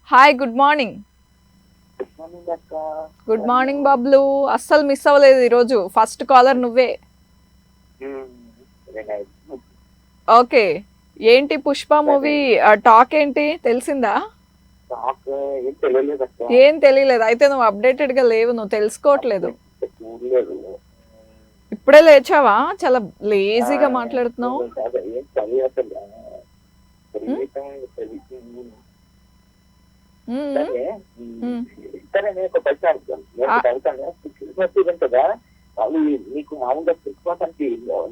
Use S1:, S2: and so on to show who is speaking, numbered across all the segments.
S1: Hi, good morning.
S2: Morning అక్క.
S1: Good morning Bablu. అస్సలు miss అవ్వలేదు ఈరోజు. ఫస్ట్ కాలర్ నువ్వే.
S2: Very nice.
S1: ఓకే, ఏంటి పుష్ప మూవీ టాక్ ఏంటి తెలిసిందా?
S2: నాకు ఏం తెలియలేదు అక్క.
S1: ఏం తెలియలేదు అయితే నువ్వు అప్డేటెడ్ గా లేవు, నువ్వు తెలుసుకోవట్లేదు.
S2: చూడలేదు.
S1: ఇప్పుడే లేచావా? చాలా లేజీగా మాట్లాడుతున్నావు.
S2: అదే ఏం చదివేసలు. సరే నేను ఒక క్వశ్చన్ అడుగుతాను. నేను ఒకటి అడుగుతాను. క్రిస్మస్ సీజన్ కదా, అవి మీకు మామూలుగా క్రిస్మస్ అంటే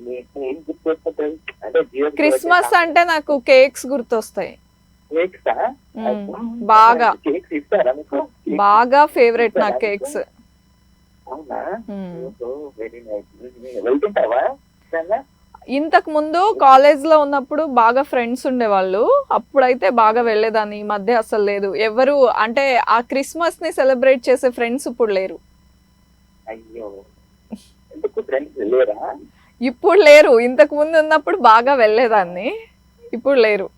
S2: మీకు ఏం గుర్తొస్తుంది? అంటే
S1: క్రిస్మస్ అంటే నాకు కేక్స్ గుర్తొస్తాయి.
S2: కేక్సా?
S1: బాగా
S2: కేక్స్ ఇస్తారా మీకు?
S1: బాగా ఫేవరెట్ నాకు కేక్స్.
S2: అవునా? Very nice. వెళ్తుంటావా?
S1: ఇంతకు ముందు కాలేజ్ లో ఉన్నప్పుడు బాగా ఫ్రెండ్స్ ఉండేవాళ్ళు, అప్పుడైతే బాగా వెళ్ళేదాన్ని. ఈ మధ్య అసలు లేదు. ఎవరు అంటే ఆ క్రిస్మస్ ని సెలబ్రేట్ చేసే ఫ్రెండ్స్ ఇప్పుడు లేరు.
S2: అయ్యో, ఎందుకు ఫ్రెండ్స్ లేరా?
S1: ఇప్పుడు లేరు. ఇంతకు ముందు ఉన్నప్పుడు బాగా వెళ్ళేదాన్ని, ఇప్పుడు లేరు.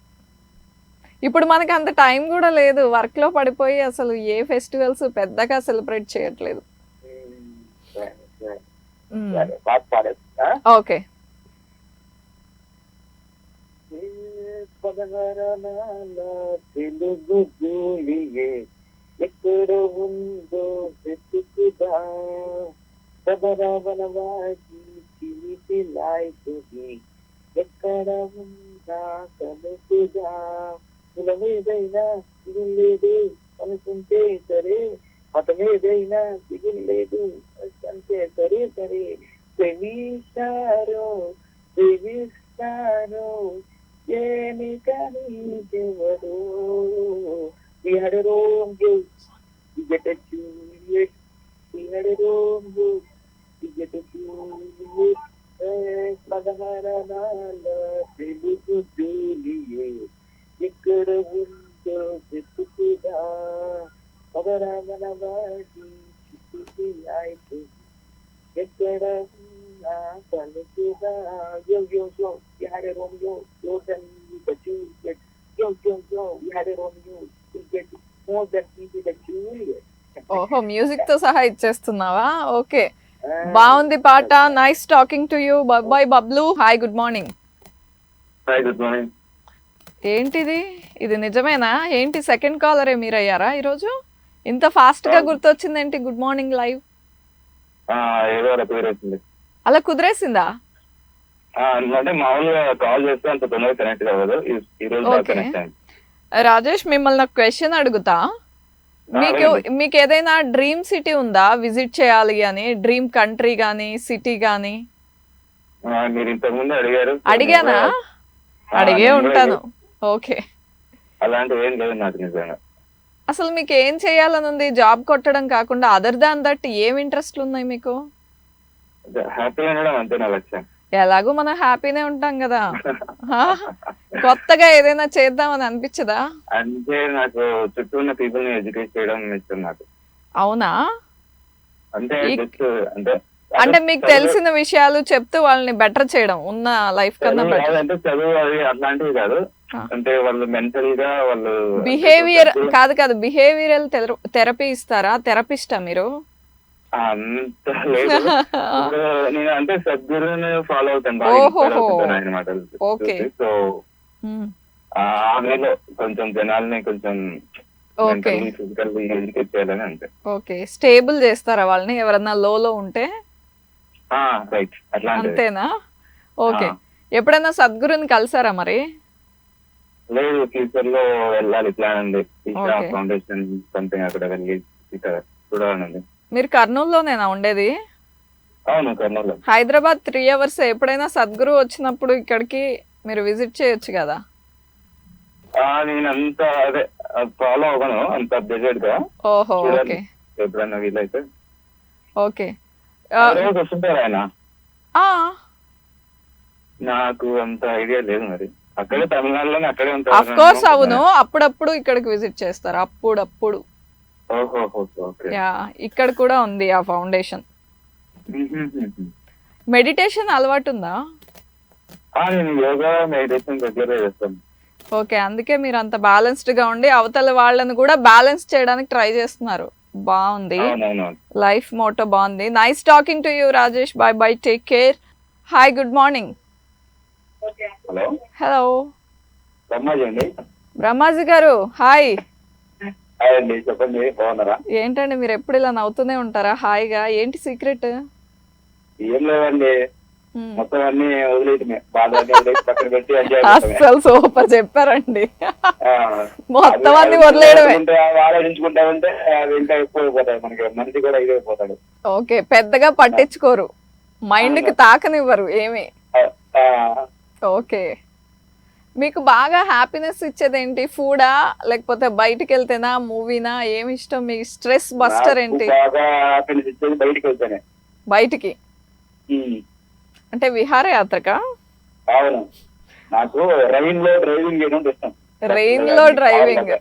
S1: ఇప్పుడు మనకి అంత టైం కూడా లేదు, వర్క్ లో పడిపోయి అసలు ఏ ఫెస్టివల్స్ పెద్దగా సెలబ్రేట్ చేయట్లేదు. ఓకే.
S2: తెలుగు జూలియే ఎక్కడ ఉందో వెతుకుదా, సబరవనవాసి చిలిపి లాయకుది ఎక్కడ ఉందా కలుపుదా, కులమేదైనా దిగులేదు అనుకుంటే సరే, మతమేదైనా దిగులేదు అంటే సరే సరే, ప్రేమిస్తారో ప్రేమిస్తారో ఏమి కానీ ఎవరు. We had a Romeo, we get a Juliet. We had a Romeo, we get a Juliet. పదహారనాల తెలుగు జూలియట్ ఎక్కడ ఉందో వెతుకుదా, పదరామనవాడి చిటికి లాయకు ఎక్కడ ఉన్నా కలుపుదా. Yo, yo, yo, we had a Romeo, more than the Juliet. Yo, yo, yo, we had a Romeo, we get more than the Juliet.
S1: ఓహో, మ్యూజిక్ తో సహా ఇచ్చేస్తున్నావా? ఓకే, బాగుంది పాట. Nice talking to you. Bye Bablu. Hi, good morning.
S2: Hi, good morning.
S1: ఏంటిది, ఇది నిజమేనా? ఏంటి సెకండ్ కాలరే మీరయ్యారా ఈరోజు? ఇంత ఫాస్ట్ గా గుర్తొచ్చింది ఏంటి? గుడ్ మార్నింగ్ లైవ్
S2: ఏదో పేరు వచ్చింది.
S1: అలా కుదిరేసిందా?
S2: అంటే మామూలుగా కాల్ చేస్తే అంత తొందరగా కనెక్ట్ అవ్వదు. ఈ రోజు కనెక్ట్ అయింది.
S1: రాజేష్, మిమ్మల్ని ఒక క్వశ్చన్ అడుగుతా. మీకు ఏదైనా డ్రీమ్ సిటీ ఉందా విజిట్ చేయాలి అని? డ్రీమ్ కంట్రీ గానీ సిటీ గానీ?
S2: మీరు ఇంతకు ముందు అడిగారు.
S1: అడిగానా? అడిగే ఉంటాను. ఓకే,
S2: అలాంటివి ఏం లేదు నాకు నిజంగా.
S1: అసలు మీకు ఏం చేయాలని ఉంది? జాబ్ కొట్టడం కాకుండా అదర్ దాన్ దట్ ఏం ఇంట్రెస్ట్లు ఉన్నాయి మీకు?
S2: హ్యాపీగా ఉండడం అంతే నా లక్ష్యం.
S1: ఎలాగో మనం హ్యాపీనే ఉంటాం కదా, కొత్తగా ఏదైనా చేద్దామని అనిపించదా?
S2: అంటే నాకు చుట్టూ ఉన్న పీపుల్ ని ఎడ్యుకేట్ చేయడం ఇష్టం నాకు.
S1: అవునా?
S2: అంటే
S1: అంటే మీకు తెలిసిన విషయాలు చెప్తూ వాళ్ళని బెటర్ చేయడం, ఉన్న లైఫ్ కన్నా బెటర్.
S2: అంటే చదువు అది అట్లాంటివి కాదు, అంటే వాళ్ళు మెంటల్ గా వాళ్ళు
S1: బిహేవియర్ కాదు, బిహేవియరల్ థెరపీ ఇస్తారా? థెరపిస్టా మీరు?
S2: అంత లేదు. నేను అంటే సద్గురుని ఫాలో అవుతాను అనమాట. సో ఆమెలో కొంచెం జనాల్ని కొంచెం ఫిజికల్ ఎడ్యుకేట్ చేయాలని అంతే.
S1: ఓకే, స్టేబుల్ చేస్తారా వాళ్ళని ఎవరన్నా లో ఉంటే?
S2: రైట్, అట్లా
S1: అంతేనా? ఓకే, ఎప్పుడైనా సద్గురుని కలిసారా మరి?
S2: లేదు, ఫ్యూచర్ లో వెళ్ళాలి ప్లాన్ ఉంది. ఫౌండేషన్ సంథింగ్ అక్కడ వెళ్ళి చూడాలండి.
S1: మీరు కర్నూలులోనేనా ఉండేది?
S2: అవును, కర్నూలు.
S1: హైదరాబాద్ 3 hours. ఎప్పుడైనా సద్గురు వచ్చినప్పుడు ఇక్కడికి మీరు విజిట్ చేయొచ్చు కదా.
S2: నేను అంత అదే ఫాలో అవ్వను అంత అప్డేటెడ్ గా.
S1: ఓహో, ఓకే.
S2: ఎప్పుడైనా వీలైతే.
S1: ఓకే,
S2: వస్తుంటారు ఆయన. నాకు అంత ఐడియా లేదు మరి. అక్కడే తమిళనాడులోనే అక్కడే ఉంటారు.
S1: ఆఫ్ కోర్స్, అవును. అప్పుడప్పుడు ఇక్కడికి విజిట్ చేస్తారు, అప్పుడప్పుడు. ఇక్కడ కూడా ఉంది ఆ ఫౌండేషన్. మెడిటేషన్ అలవాటు ఉందా?
S2: నేను యోగా మెడిటేషన్ రెగ్యులర్ గా చేస్తాను.
S1: ఓకే, అందుకే మీరు అంత బ్యాలెన్స్డ్ గా ఉండి అవతల వాళ్ళని కూడా బ్యాలెన్స్ చేయడానికి ట్రై చేస్తున్నారు. బాగుంది,
S2: అవునవును.
S1: లైఫ్ మోటో బాగుంది. Nice talking to you Rajesh. By by, take care. Hi, good morning.
S2: Hello,
S1: hello
S2: Brahmaji అండి.
S1: బ్రహ్మాజీ గారు, హాయ్.
S2: హాయ్ అండి, చెప్పండి, బాగున్నారా?
S1: ఏంటండి మీరు ఎప్పుడు ఇలా నవ్వుతూనే ఉంటారా హాయిగా? ఏంటి సీక్రెట్?
S2: ఏం లేదండి, మొత్తం అన్ని వదిలేయటమే, బాధ అన్ని వదిలేసి పక్కన పెట్టి ఎంజాయ్ చేయటమే.
S1: అస్సలు సూపర్ చెప్పారండి.
S2: ఆ,
S1: మొత్తం
S2: అది
S1: అన్ని వదిలేయడమే.
S2: ఆలోచించుకుంటా ఉంటే అది ఇంకా ఎక్కువ అయిపోతాయి, మనకి మనిషి కూడా ఇదైపోతాడు.
S1: ఓకే, పెద్దగా పట్టించుకోరు, మైండ్ కి తాకనివ్వరు ఏమి.
S2: ఆ,
S1: ఓకే, మీకు బాగా హ్యాపీనెస్ ఇచ్చేది ఏంటి? ఫుడా, లేకపోతే బయటికి వెళ్తేనా, మూవీనా, ఏమి ఇష్టం? మీ స్ట్రెస్ బస్టర్
S2: నాకు
S1: ఏంటి?
S2: బాగా హ్యాపీనెస్ ఇచ్చేది బయటికి వెళ్తేనే.
S1: బయటికి
S2: ఉమ్,
S1: అంటే విహారయాత్రకా?
S2: అవును, నాకు రైన్ లో డ్రైవింగ్ చేయడం ఇష్టం.
S1: రెయిన్ లో డ్రైవింగ్.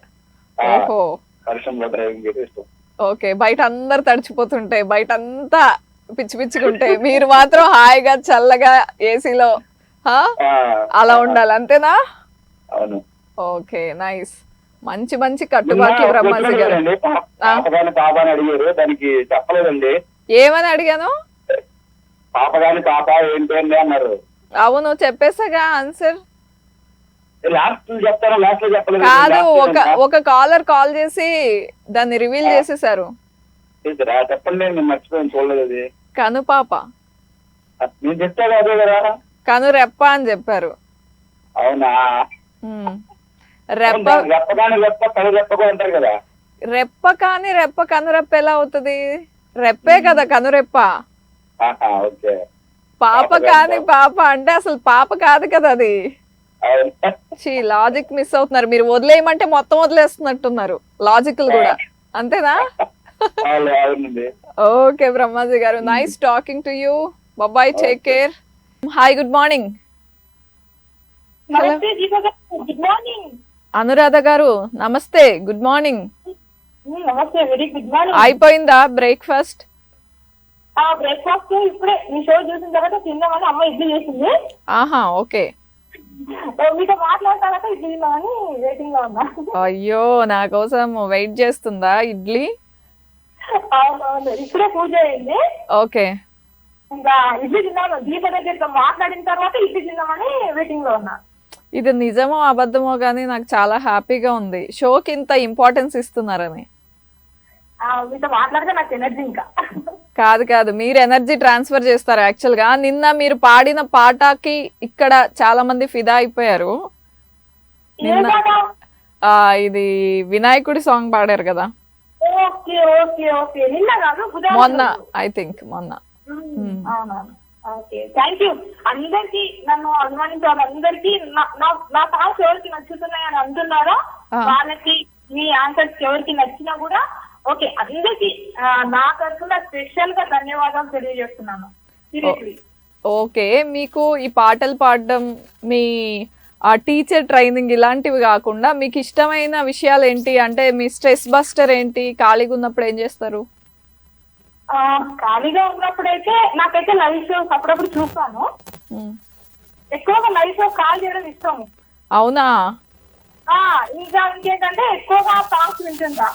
S2: ఆ,
S1: ఓహో,
S2: వర్షంలో డ్రైవింగ్ చేయడం ఇష్టం.
S1: ఓకే. బయట అందరు తడిచిపోతుంటే, బయట అంతా పిచ్చి పిచ్చిగుంటే, మీరు మాత్రం హాయిగా చల్లగా ఏసీలో
S2: ఆ,
S1: అలా ఉండాలి, అంతేనా?
S2: అవును.
S1: Okay, nice. మంచి మంచి కట్టుబాట్లు బ్రహ్మాజీ గారు.
S2: పాపగాని పాప అని అడిగారు, దానికి చెప్పలేదండి.
S1: ఏమని అడిగాను?
S2: పాపగాని పాప ఏంటి అండి అన్నారు.
S1: అవును, చెప్పేసాగా ఆన్సర్.
S2: లాస్ట్ చెప్తారా? లాస్ట్ లో చెప్పలేదు.
S1: కాదు, ఒక కాలర్ కాల్ చేసి దాన్ని రివీల్ చేసేసారు.
S2: చెప్పండి, నేను మర్చిపోయాను, చూడలేదు అది.
S1: కను పాప.
S2: నేను చెప్తాను అదే కదా.
S1: కను రెప్ప అని చెప్పారు.
S2: అవునా?
S1: రెప్ప.
S2: రెప్పగాని రెప్ప, కను రెప్పగా ఉంటారు కదా.
S1: రెప్ప కాని రెప్ప కనురెప్ప ఎలా అవుతుంది? రెప్పే కదా కనురెప్ప.
S2: ఓకే.
S1: పాప కాని పాప అంటే అసలు పాప కాదు కదా అది. లాజిక్ మిస్ అవుతున్నారు మీరు. వదిలేయమంటే మొత్తం వదిలేస్తున్నట్టున్నారు లాజిక్లు కూడా, అంతేనా? Okay Brahmaji garu, nice talking to you. Bye, take care. Hi, good morning. Hello
S3: good morning
S1: Anuradha garu, namaste, good morning.
S3: Namaste, very good morning.
S1: అయిపోయిందా బ్రేక్ఫాస్ట్?
S3: బ్రేక్ఫాస్ట్ ఇప్పుడే మీ షో చూసిన తర్వాత తిందామని అమ్మ ఇడ్లీ చేసింది.
S1: ఆహా, ఓకే.
S3: మీతో మాట్లాడతాక ఇడ్లీ తిందామని వెయిటింగ్ లో ఉన్నా.
S1: అయ్యో, నా కోసం వెయిట్ చేస్తుందా ఇడ్లీ?
S3: అవునవును, ఇప్పుడే పూజ అయింది.
S1: ఓకే.
S3: ఇంకా ఇడ్లీ తిందాము, దీప దగ్గర మాట్లాడిన తర్వాత ఇడ్లీ తిందామని వెయిటింగ్ లో ఉన్నా.
S1: ఇది నిజమో అబద్ధమో కానీ నాకు చాలా హ్యాపీగా ఉంది, షోకి ఇంత ఇంపార్టెన్స్ ఇస్తున్నారని.
S3: మీతో మాట్లాడితే నాకు ఎనర్జీ ఇంకా.
S1: కాదు కాదు, మీరు ఎనర్జీ ట్రాన్స్ఫర్ చేస్తారు. యాక్చువల్ గా నిన్న మీరు పాడిన పాటకి ఇక్కడ చాలా మంది ఫిదా అయిపోయారు. నిన్న ఇది వినాయకుడి సాంగ్ పాడారు కదా, మొన్న, ఐ థింక్ మొన్న.
S3: థ్యాంక్ యూ అందరికి, నన్ను అభిమానించే వాళ్ళందరికీ. నా సాంగ్స్ ఎవరికి నచ్చుతున్నాయని అంటున్నారో వాళ్ళకి, మీ ఆన్సర్స్ ఎవరికి నచ్చినా కూడా ఓకే, అందరికి నా తరఫున స్పెషల్ గా ధన్యవాదాలు తెలియజేస్తున్నాను.
S1: ఓకే, మీకు ఈ పాటలు పాడడం, మీ టీచర్ ట్రైనింగ్ ఇలాంటివి కాకుండా మీకు ఇష్టమైన విషయాలు ఏంటి? అంటే మీ స్ట్రెస్ బస్టర్ ఏంటి? ఖాళీగా ఉన్నప్పుడు ఏం చేస్తారు?
S3: ఖాళీగా ఉన్నప్పుడైతే నాకైతే లైవ్ షోస్ అప్పుడప్పుడు చూస్తాను. ఎక్కువగా లైవ్ షో కాల్ చేయడం ఇష్టము.
S1: అవునా?
S3: ఇంకా ఇంకేంటంటే ఎక్కువగా సాంగ్స్ వింటుంటా,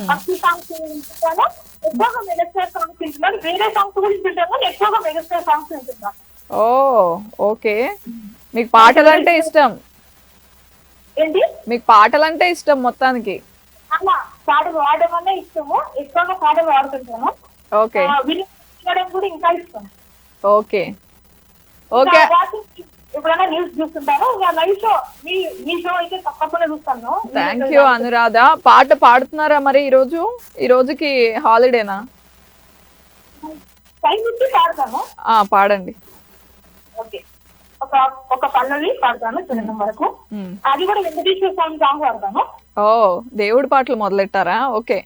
S3: భక్తి సాంగ్స్ వింటుంటాను, ఎక్కువగా మెగాస్టార్ సాంగ్స్ వింటున్నాను. వేరే సాంగ్స్ కూడా వింటుంటాను కానీ ఎక్కువగా మెగాస్టార్ సాంగ్స్ వింటున్నాను.
S1: ఓ, ఓకే. మీకు పాటలు అంటే ఇష్టం?
S3: ఏంటి?
S1: మీకు పాటలు అంటే ఇష్టం మొత్తానికి?
S3: అలా పాటలు పాడడం అనే ఇష్టము, ఎక్కువగా పాటలు పాడుతుంటాను.
S1: ఓకే,
S3: వినడం కూడా ఇంకా ఇష్టం.
S1: Okay okay.
S3: ఎప్పుడైనా న్యూస్ చూస్తుంటాను, లైవ్ షో మీ షో అయితే తప్పకుండా చూస్తాను.
S1: Thank you Anuradha. పాట పాడుతున్నారా మరి ఈ రోజుకి హాలిడేనా?
S3: టైం నుంచి పాడతాను.
S1: పాడండి.
S3: ఓకే, ఒక పల్లవి పాడతాను చిన్న వరకు, అది కూడా వెంకటేశ్వర స్వామి సాంగ్ పాడతాను.
S1: ఓ, దేవుడి పాటలు మొదలెట్టారా? Okay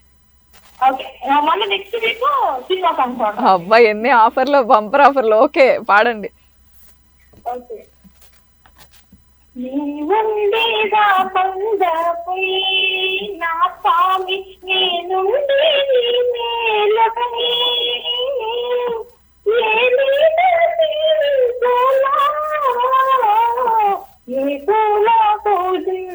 S3: okay. మళ్ళీ నెక్స్ట్ వీక్ సినిమా సాంగ్ పాడతాను.
S1: అబ్బాయి, ఎన్ని ఆఫర్లు, బంపర్ ఆఫర్లు. ఓకే, పాడండి.
S3: ఓకే. నీవుండేగా పందపై నా స్వామి, నేనుండే మేలపై ఏ పూల పూజించనా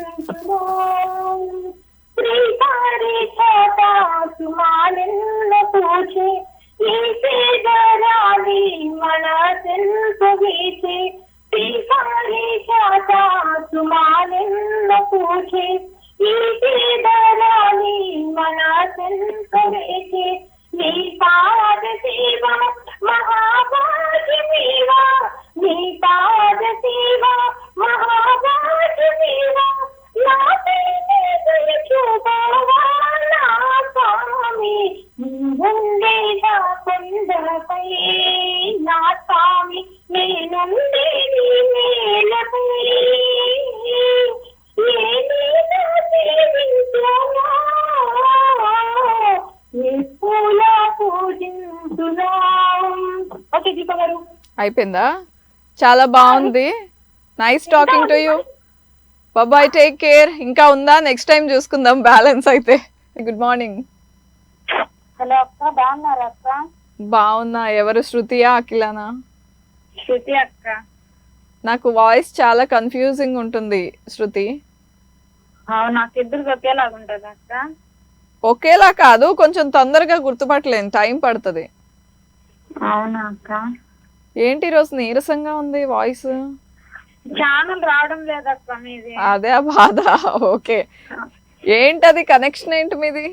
S1: అయిపోయిందా? చాలా బాగుంది. Nice talking to you. Bye, take care. ఇంకా ఉందా? నెక్స్ట్ టైం చూసుకుందాం బ్యాలెన్స్ అయితే. Good morning.
S3: హలో అక్క, బాగున్నారా అక్క?
S1: బాగున్నా. ఎవరు, శృతియా అఖిలానా?
S3: శృతి అక్క.
S1: నాకు వాయిస్ చాలా కన్ఫ్యూజింగ్ ఉంటుంది శృతి.
S3: నాకు ఇద్దరు ఒకేలాగా ఉంటది అక్క.
S1: ఒకేలా కాదు, కొంచెం తొందరగా గుర్తుపట్టలేను, టైం పడుతుంది.
S3: అవునా అక్క?
S1: ఏంటి ఈరోజు నీరసంగా ఉంది వాయిస్?
S3: ఛానల్ రావడం లేదక్క మీది.
S1: అదే ఆ బాధ. ఓకే, ఏంటది కనెక్షన్ ఏంటి మీది?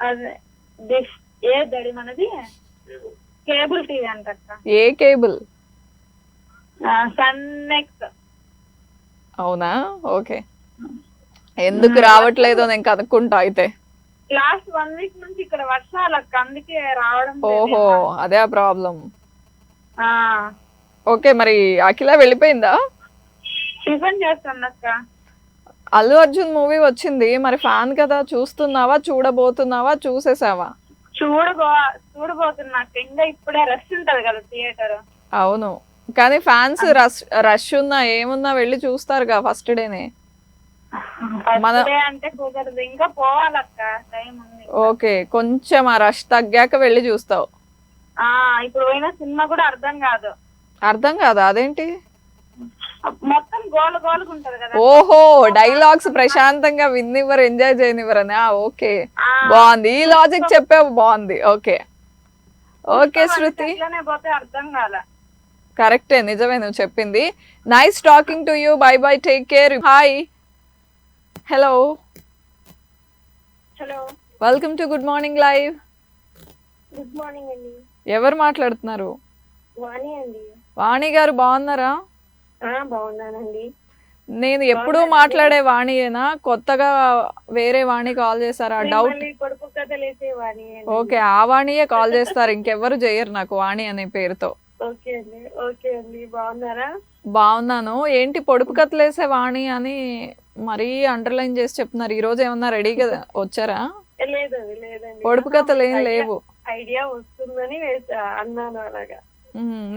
S3: అదే డిష్ ఏదడి మనది కేబుల్ టీవీ అంటక్క.
S1: ఏ కేబుల్?
S3: సన్నెక్స్.
S1: అవునా? ఓకే, ఎందుకు రావట్లేదో నేను కనుక్కుంటా అయితే.
S3: లాస్ట్ 1 వీక్ నుంచి ఇక్కడ వర్షాలు అక్క, అందుకే రావడం లేదు.
S1: ఓహో, అదే ఆ ప్రాబ్లం.
S3: ఆ,
S1: ఓకే, మరి అఖిల వెళ్ళిపోయిందా?
S3: టిఫిన్ చేస్తాను అక్క.
S1: అల్లు అర్జున్ మూవీ వచ్చింది, మరి ఫ్యాన్ కదా, చూస్తున్నావా, చూడబోతున్నావా, చూసేసావా?
S3: చూడబోతున్నా అక్క. ఇంకా ఇప్పుడే రష్ ఉంటది కదా థియేటర్.
S1: అవును, కానీ ఫ్యాన్స్ రష్ ఉన్నా ఏమున్నా వెళ్ళి చూస్తారుగా ఫస్ట్ డేనే.
S3: అంటే కుదరదు, ఇంకా పోవాలక్క, టైం ఉంది.
S1: ఓకే, కొంచెం ఆ రష్ తగ్గాక వెళ్ళి చూస్తావు.
S3: ఇప్పుడు పోయిన సినిమా కూడా అర్థం కాదు.
S1: అర్థం కాదా? అదేంటి?
S3: మొత్తం గోల గోలుగా ఉంటది కదా.
S1: ఓహో, డైలాగ్స్ ప్రశాంతంగా విన్నివ్వరు, ఎంజాయ్ చేయనివ్వరని. ఓకే, బాగుంది, ఈ లాజిక్ చెప్పావు, బాగుంది. ఓకే ఓకే శృతి,
S3: పోతే అర్థం కాల.
S1: కరెక్టే, నిజమే నువ్వు చెప్పింది. Nice talking to you. By by, take care. Hi, hello,
S3: hello,
S1: welcome to good morning live.
S3: Good morning అండి.
S1: ఎవరు మాట్లాడుతున్నారు?
S3: వాణి అండి.
S1: వాణి గారు బాగున్నారా?
S3: బాగున్నానండి.
S1: నేను ఎప్పుడూ మాట్లాడే వాణియేనా, కొత్తగా వేరే వాణి కాల్ చేశారా? డౌట్.
S3: పొడుపు కథలేసే వాణి.
S1: ఓకే, ఆ వాణియే కాల్ చేస్తారు, ఇంకెవ్వరు చేయరు నాకు వాణి అనే పేరుతో.
S3: ఓకే అండి, బాగున్నారా?
S1: బాగున్నాను. ఏంటి పొడుపు కథలేసే వాణి అని మరీ అండర్లైన్ చేసి చెప్తున్నారు. ఈ రోజు ఏమన్నా రెడీగా వచ్చారా?
S3: లేదండి,
S1: పొడుపు కథలు ఏం లేవు.
S3: ఐడియా వస్తుందని అన్నాను అలాగా.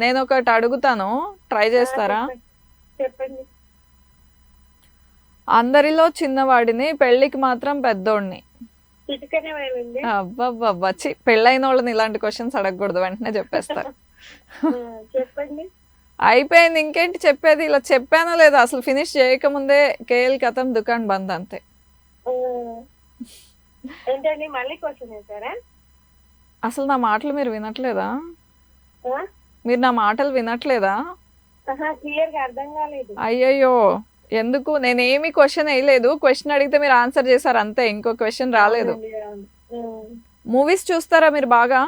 S1: నేను ఒకటి అడుగుతాను, ట్రై చేస్తారా?
S3: చెప్పండి.
S1: అందరిలో చిన్నవాడిని, పెళ్లికి మాత్రం పెద్దోడిని. అబ్బబ్బబ్బా, పెళ్ళైన వాళ్ళని ఇలాంటి క్వశ్చన్స్ అడగకూడదు, వెంటనే చెప్పేస్తారు.
S3: చెప్పండి.
S1: అయిపోయింది, ఇంకేంటి చెప్పేది? ఇలా చెప్పానో లేదా, అసలు ఫినిష్ చేయకముందే కేఎల్ కథం దుకాణం బంద్, అంతే.
S3: ఏంటండి మళ్ళీ క్వశ్చన్ వేసారా?
S1: అసలు నా మాటలు మీరు వినట్లేదా? మీరు నా మాటలు వినట్లేదా?
S3: క్లియర్గా అర్థం కాలేదు.
S1: అయ్యయ్యో, ఎందుకు? నేనేమి క్వశ్చన్ వేయలేదు, క్వశ్చన్ అడిగితే మీరు ఆన్సర్ చేశారు అంతే, ఇంకో క్వశ్చన్ రాలేదు. మూవీస్ చూస్తారా మీరు బాగా?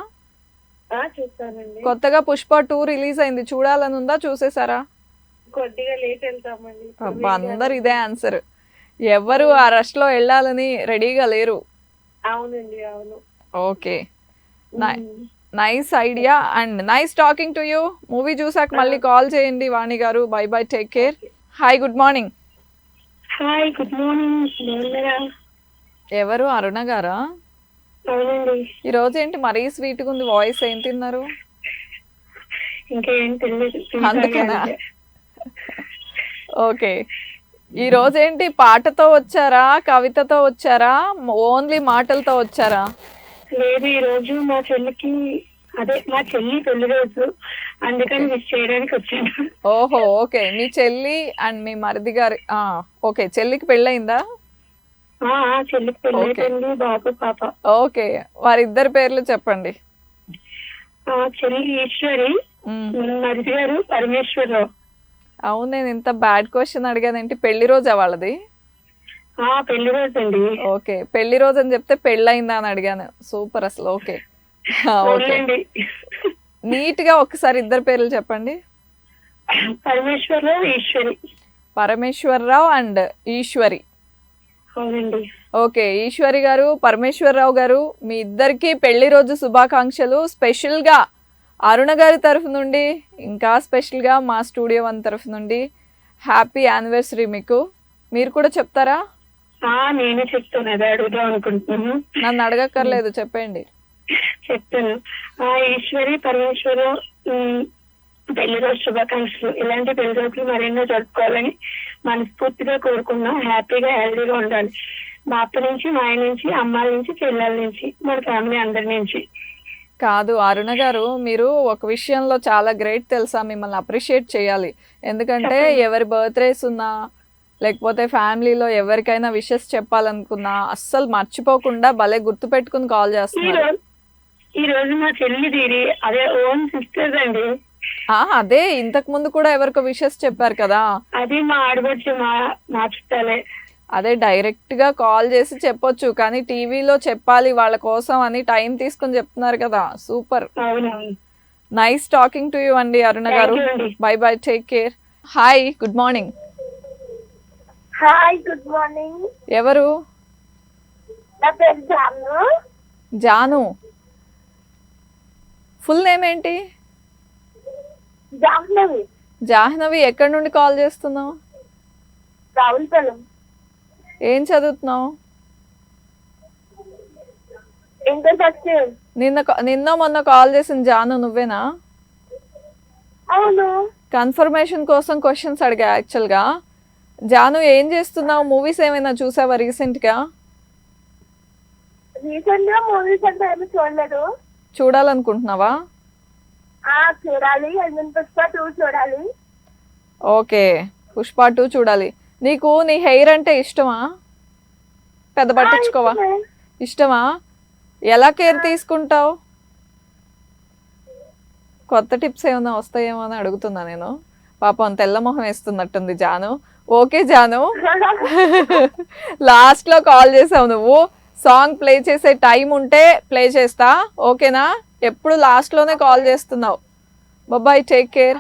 S3: చూస్తానండి.
S1: కొత్తగా పుష్ప 2 రిలీజ్ అయింది, చూడాలని ఉందా, చూసేసారా?
S3: కొద్దిగా లేట్ వెళ్తామండి.
S1: అబ్బా, అందరు ఇదే ఆన్సర్. ఎవరు ఆ రష్ లో వెళ్ళాలని రెడీగా లేరు.
S3: అవునండి, అవును.
S1: Okay, nice idea and nice talking to you. Movie చూసాక మళ్ళీ కాల్ చేయండి వాణి గారు. By by, take care. Hi, good morning.
S3: Hi, good morning.
S1: ఎవరు, అరుణ గారా?
S3: అవునండి.
S1: ఈ రోజు ఏంటి మరీ స్వీట్ గా ఉంది వాయిస్, ఏం తిన్నారు?
S3: ఇంకేం తెలియదు,
S1: అందుకేనా? ఓకే, ఈ రోజు ఏంటి పాటతో వచ్చారా, కవితతో వచ్చారా, ఓన్లీ మాటలతో వచ్చారా?
S3: లేదు, ఈ రోజు మా చెల్లి పెళ్లి రోజు, అందుకని మిస్ చేయడానికి వచ్చాను.
S1: ఓహో, ఓకే, మీ చెల్లి అండ్ మీ మరిది గారి. ఓకే, చెల్లికి పెళ్ళయిందా?
S3: చెల్లికి పెళ్ళి, బాబు పాప.
S1: ఓకే, వారిద్దరి పేర్లు చెప్పండి.
S3: చెల్లి ఈశ్వరి, మరిది గారు పరమేశ్వరరావు.
S1: అవును, నేను ఇంత బ్యాడ్ క్వశ్చన్ అడిగాను ఏంటి? పెళ్లి రోజా వాళ్ళది?
S3: పెళ్లి రోజు అండి.
S1: ఓకే, పెళ్లి రోజు అని చెప్తే పెళ్ళయిందా అని అడిగాను. సూపర్ అసలు. ఓకే ఓకే, నీట్ గా ఒకసారి ఇద్దరు పేర్లు చెప్పండి.
S3: పరమేశ్వరరావు, ఈశ్వరి.
S1: పరమేశ్వరరావు అండ్ ఈశ్వరి.
S3: అవునండి.
S1: ఓకే, ఈశ్వరి గారు, పరమేశ్వరరావు గారు, మీ ఇద్దరికి పెళ్లి రోజు శుభాకాంక్షలు. స్పెషల్ గా అరుణ గారి తరఫు నుండి, ఇంకా స్పెషల్ గా మా స్టూడియో 1 తరఫు నుండి హ్యాపీ యానివర్సరీ మీకు. మీరు కూడా చెప్తారా?
S3: నేను చెప్తాను, అదే అడుగుదాం అనుకుంటున్నాను.
S1: నన్ను అడగక్కర్లేదు, చెప్పండి.
S3: చెప్తాను.
S4: ఈశ్వరి పరమేశ్వరు పెళ్లి రోజు శుభాకాంక్షలు. ఇలాంటి పెళ్లి రోజులు మరెన్నో జరుపుకోవాలని మనస్ఫూర్తిగా కోరుకున్నాం. హ్యాపీగా హెల్దీగా ఉండాలి. మా అత్త నుంచి, మా ఆయన నుంచి, అమ్మాయిల నుంచి, చెల్లెల నుంచి, మన ఫ్యామిలీ అందరి నుంచి.
S1: కాదు అరుణ గారు, మీరు ఒక విషయంలో చాలా గ్రేట్ తెలుసా, మిమ్మల్ని అప్రిషియేట్ చేయాలి. ఎందుకంటే ఎవరి బర్త్డేస్ ఉన్నా లేకపోతే ఫ్యామిలీలో ఎవరికైనా విషెస్ చెప్పాలనుకున్నా అస్సలు మర్చిపోకుండా భలే గుర్తు పెట్టుకుని కాల్ చేస్తున్నారు.
S4: ఈ రోజు మా చెల్లి తీరి అదే ఓన్ సిస్టర్స్ అండి.
S1: అదే ఇంతకు ముందు కూడా ఎవరికో విషెస్ చెప్పారు కదా,
S4: అది మా ఆడబడుచు మా చుట్టాలే.
S1: అదే డైరెక్ట్ గా కాల్ చేసి చెప్పొచ్చు, కానీ టీవీలో చెప్పాలి వాళ్ళ కోసం అని టైం తీసుకొని చెప్తున్నారు కదా. సూపర్,
S4: అవునవును.
S1: నైస్ టాకింగ్ టు యూ అండి అరుణ గారు.
S4: Thank you అండి.
S1: By by, take care. Hi, good morning.
S3: Hi, good morning.
S1: ఎవరు?
S3: నా పేరు జాను.
S1: జాను. ఫుల్ నేమ్ ఏంటి?
S3: జాహ్నవి.
S1: జాహ్నవి. ఎక్కడి నుండి కాల్ చేస్తున్నావు?
S3: రావులపాలెం.
S1: ఏం చదువుతున్నావు?
S3: Inter first year.
S1: నిన్న మొన్న కాల్ చేసిన జాను నువ్వేనా?
S3: అవును.
S1: కన్ఫర్మేషన్ కోసం క్వశ్చన్స్ అడిగా యాక్చువల్గా. జాను, ఏం చేస్తున్నావు? మూవీస్ ఏమైనా చూసావా రీసెంట్గా?
S3: రీసెంట్ గా మూవీస్ అంటే ఏమి చూడలేదు.
S1: చూడాలనుకుంటున్నావా?
S3: చూడాలి. పుష్ప 2 చూడాలి.
S1: ఓకే, పుష్ప 2 చూడాలి. నీకు నీ హెయిర్ అంటే ఇష్టమా? పెద్ద పట్టించుకోవా? ఇష్టమా? ఎలా కేర్ తీసుకుంటావు? కొత్త టిప్స్ ఏమైనా వస్తాయేమో అని అడుగుతున్నా నేను. పాపం తెల్లమొహం వేస్తున్నట్టుంది జాను. ఓకే జాను, లాస్ట్ లో కాల్ చేసావు నువ్వు. సాంగ్ ప్లే చేసే టైం ఉంటే ప్లే చేస్తా, ఓకేనా? ఎప్పుడు లాస్ట్ లోనే కాల్ చేస్తున్నావు. Bye, take care.